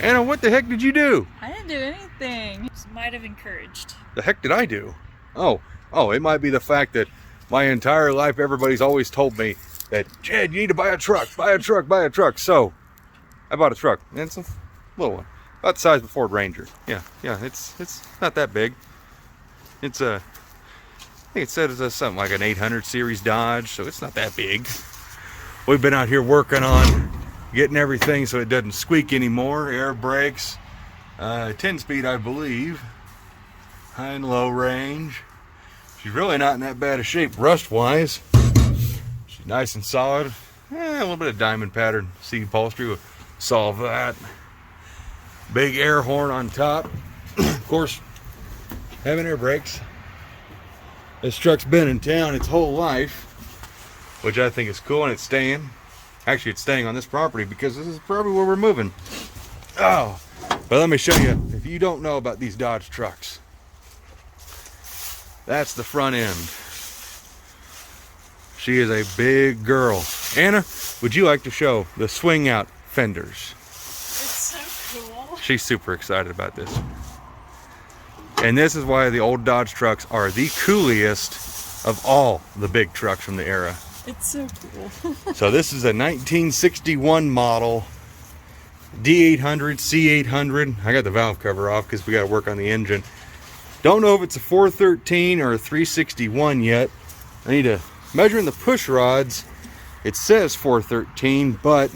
Anna, what the heck did you do? I didn't do anything. Just might have encouraged. The heck did I do? Oh, it might be the fact that my entire life everybody's always told me that, Chad, you need to buy a truck, buy a truck, buy a truck. So I bought a truck, and it's a little one, about the size of a Ford Ranger. Yeah, it's not that big. It's I think it said it's something like an 800 series Dodge, so it's not that big. We've been out here working on getting everything so it doesn't squeak anymore. Air brakes, 10-speed, I believe, high and low range. She's really not in that bad a shape rust-wise. She's nice and solid. A little bit of diamond pattern seat upholstery will solve that. Big air horn on top. Of course, having air brakes. This truck's been in town its whole life, which I think is cool, and it's staying. Actually, it's staying on this property because this is probably where we're moving. Oh, but let me show you. If you don't know about these Dodge trucks, that's the front end. She is a big girl. Anna, would you like to show the swing out fenders? It's so cool. She's super excited about this. And this is why the old Dodge trucks are the coolest of all the big trucks from the era. It's so cool. So this is a 1961 model D800, C800. I got the valve cover off because we got to work on the engine. Don't know if it's a 413 or a 361 yet. I need to measure in the push rods. It says 413, but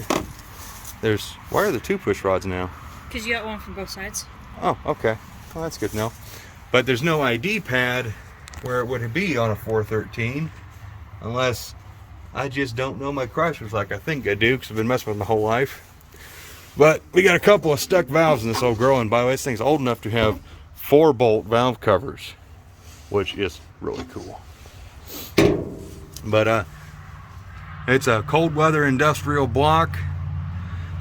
why are there two push rods now? Because you got one from both sides. Oh, okay. Well, that's good to know. But there's no ID pad where it would be on a 413, unless I just don't know my Chryslers like I think I do, because I've been messing with my whole life. But we got a couple of stuck valves in this old girl, and by the way, this thing's old enough to have 4-bolt valve covers, which is really cool. But it's a cold weather industrial block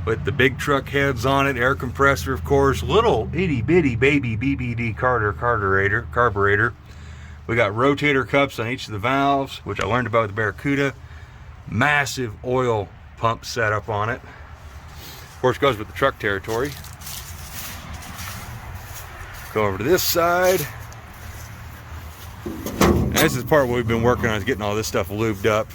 with the big truck heads on it, air compressor, of course, little itty bitty baby BBD carburetor. We got rotator cups on each of the valves, which I learned about with the Barracuda. Massive oil pump setup on it. Of course, goes with the truck territory. Go over to this side. And this is part of what we've been working on, is getting all this stuff lubed up.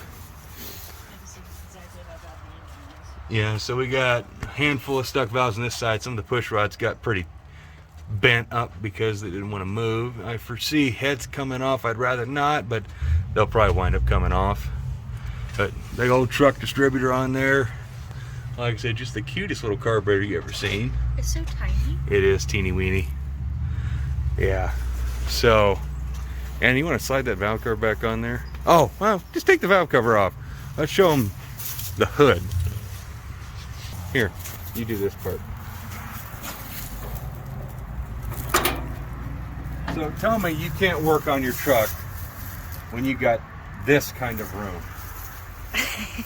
Yeah, so we got a handful of stuck valves on this side. Some of the push rods got pretty bent up because they didn't want to move. I foresee heads coming off. I'd rather not, but they'll probably wind up coming off. But big old truck distributor on there. Like I said, just the cutest little carburetor you ever seen. It's so tiny. It is teeny weeny. Yeah. So, and you want to slide that valve cover back on there? Oh, well, just take the valve cover off. Let's show them the hood. Here, you do this part. So tell me you can't work on your truck when you got this kind of room.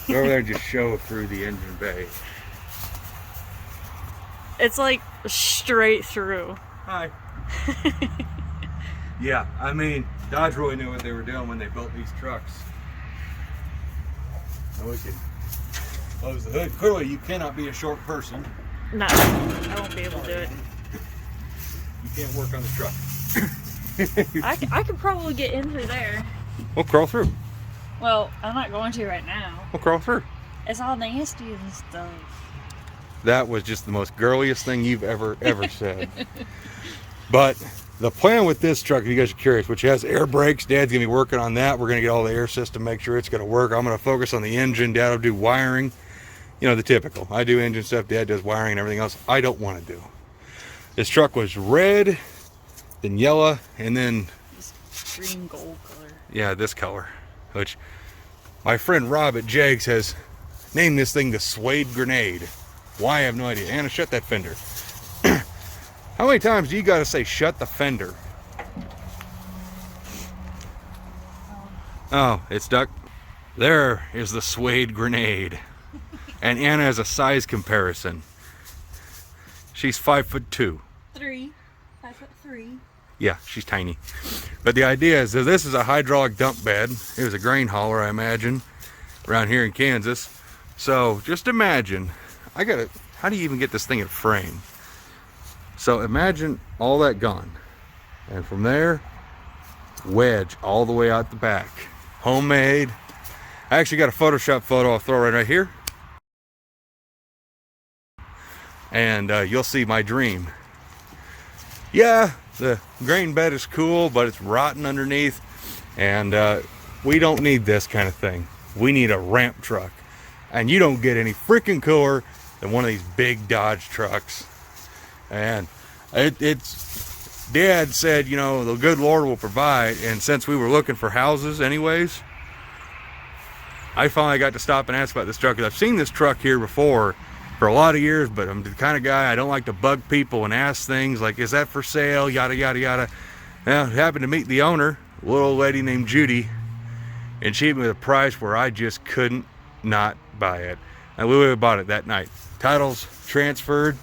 Go over there and just show through the engine bay. It's like straight through. Hi. Yeah, I mean, Dodge really knew what they were doing when they built these trucks. Now we can close the hood. Clearly, you cannot be a short person. No, I won't be able to do it. You can't work on the truck. I could probably get in through there. We'll crawl through. Well, I'm not going to right now. We'll crawl through. It's all nasty and stuff. That was just the most girliest thing you've ever said. But the plan with this truck, if you guys are curious, which has air brakes, Dad's gonna be working on that. We're gonna get all the air system, make sure it's gonna work. I'm gonna focus on the engine. Dad will do wiring. You know, the typical. I do engine stuff, Dad does wiring and everything else I don't want to do. This truck was red, then yellow, and then This green gold color. Yeah, this color. Which my friend Rob at Jegs has named this thing the Suede Grenade. Why, I have no idea. Anna, shut that fender. How many times do you got to say, shut the fender? Oh, it's stuck. There is the Suede Grenade. And Anna has a size comparison. She's 5'2". 5'3". Yeah, she's tiny. But the idea is that this is a hydraulic dump bed. It was a grain hauler, I imagine, around here in Kansas. So just imagine, how do you even get this thing in frame? So imagine all that gone. And from there, wedge all the way out the back. Homemade. I actually got a Photoshop photo I'll throw right here. And you'll see my dream. Yeah, the grain bed is cool, but it's rotten underneath. And we don't need this kind of thing. We need a ramp truck. And you don't get any freaking cooler than one of these big Dodge trucks. And it's, Dad said, you know, the good Lord will provide. And since we were looking for houses anyways, I finally got to stop and ask about this truck, because I've seen this truck here before for a lot of years, but I'm the kind of guy, I don't like to bug people and ask things like, is that for sale, yada yada yada. Now, I happened to meet the owner, a little old lady named Judy, and she gave me the price where I just couldn't not buy it. And we would have bought it that night. Titles transferred,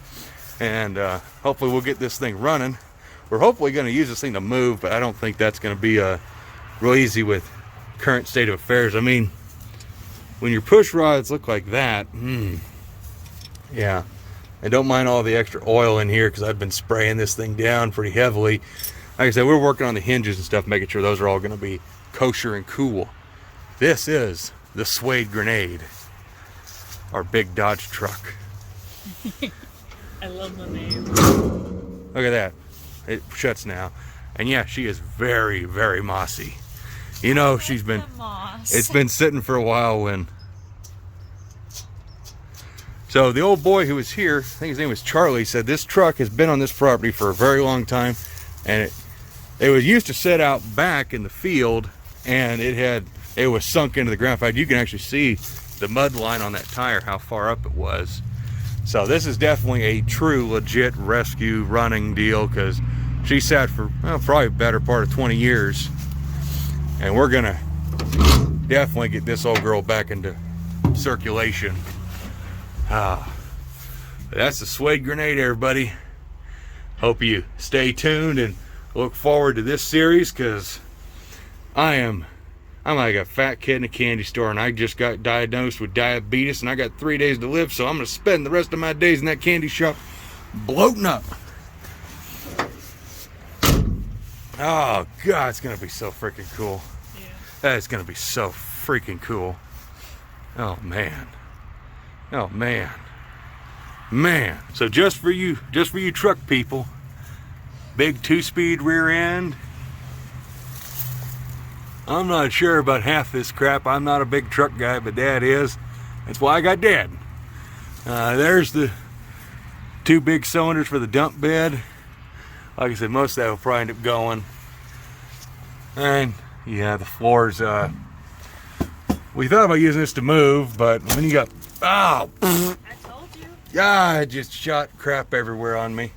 and hopefully we'll get this thing running. We're hopefully going to use this thing to move, but I don't think that's going to be real easy with current state of affairs. I mean, when your push rods look like that, yeah. And don't mind all the extra oil in here, because I've been spraying this thing down pretty heavily. Like I said, we're working on the hinges and stuff, making sure those are all going to be kosher and cool. This is the Suede Grenade, our big Dodge truck. I love the name. Look at that. It shuts now. And yeah, she is very, very mossy. You know, she's been, it's been sitting for a while when. So the old boy who was here, I think his name was Charlie, said this truck has been on this property for a very long time, and it was used to sit out back in the field, and it was sunk into the ground. In fact, you can actually see the mud line on that tire, how far up it was. So this is definitely a true legit rescue running deal, because she sat for probably a better part of 20 years. And we're gonna definitely get this old girl back into circulation. That's the Suede Grenade, everybody. Hope you stay tuned and look forward to this series, because I'm like a fat kid in a candy store, and I just got diagnosed with diabetes, and I got 3 days to live, so I'm gonna spend the rest of my days in that candy shop bloating up. Oh God, it's gonna be so freaking cool. Yeah. That is gonna be so freaking cool. Oh man. Oh man. Man. So just for you truck people, big 2-speed rear end. I'm not sure about half this crap. I'm not a big truck guy, but Dad is. That's why I got Dad. There's the 2 big cylinders for the dump bed. Like I said, most of that will probably end up going. And yeah, the floors, we thought about using this to move, but when you got, I told you. Yeah, it just shot crap everywhere on me.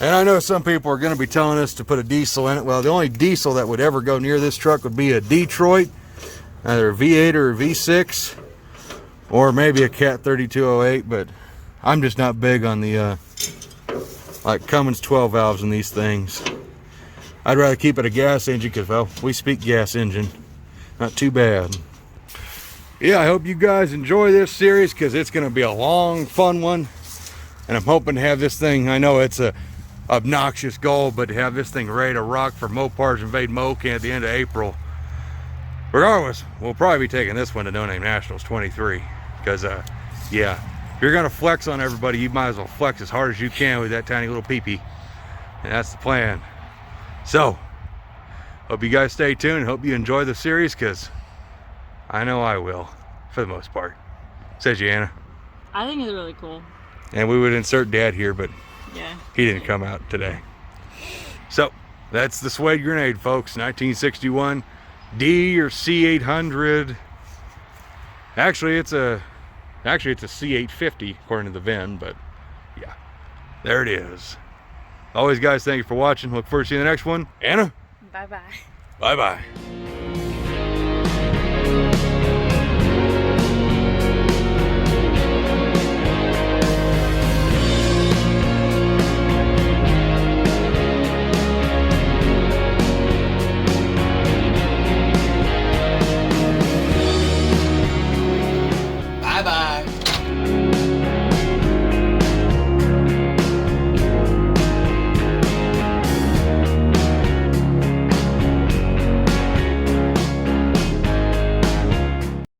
And I know some people are going to be telling us to put a diesel in it. Well, the only diesel that would ever go near this truck would be a Detroit, either a V8 or a V6, or maybe a Cat 3208, but I'm just not big on the like Cummins 12 valves in these things. I'd rather keep it a gas engine, because, well, we speak gas engine. Not too bad. Yeah, I hope you guys enjoy this series, because it's going to be a long, fun one. And I'm hoping to have this thing, I know it's a obnoxious goal, but to have this thing ready to rock for Mopar's Invade Mocan at the end of April. Regardless, we'll probably be taking this one to No Name Nationals 23, because yeah, if you're gonna flex on everybody, you might as well flex as hard as you can with that tiny little peepee, and that's the plan. So hope you guys stay tuned. Hope you enjoy the series, because I know I will, for the most part. Says you, Anna. I think it's really cool. And we would insert Dad here, but yeah, he didn't come out today. So that's the Suede Grenade, folks. 1961 D or C800. Actually, it's a C850 according to the VIN, but yeah, there it is. Always, guys, thank you for watching. Look forward to seeing the next one. Anna. Bye bye. Bye bye.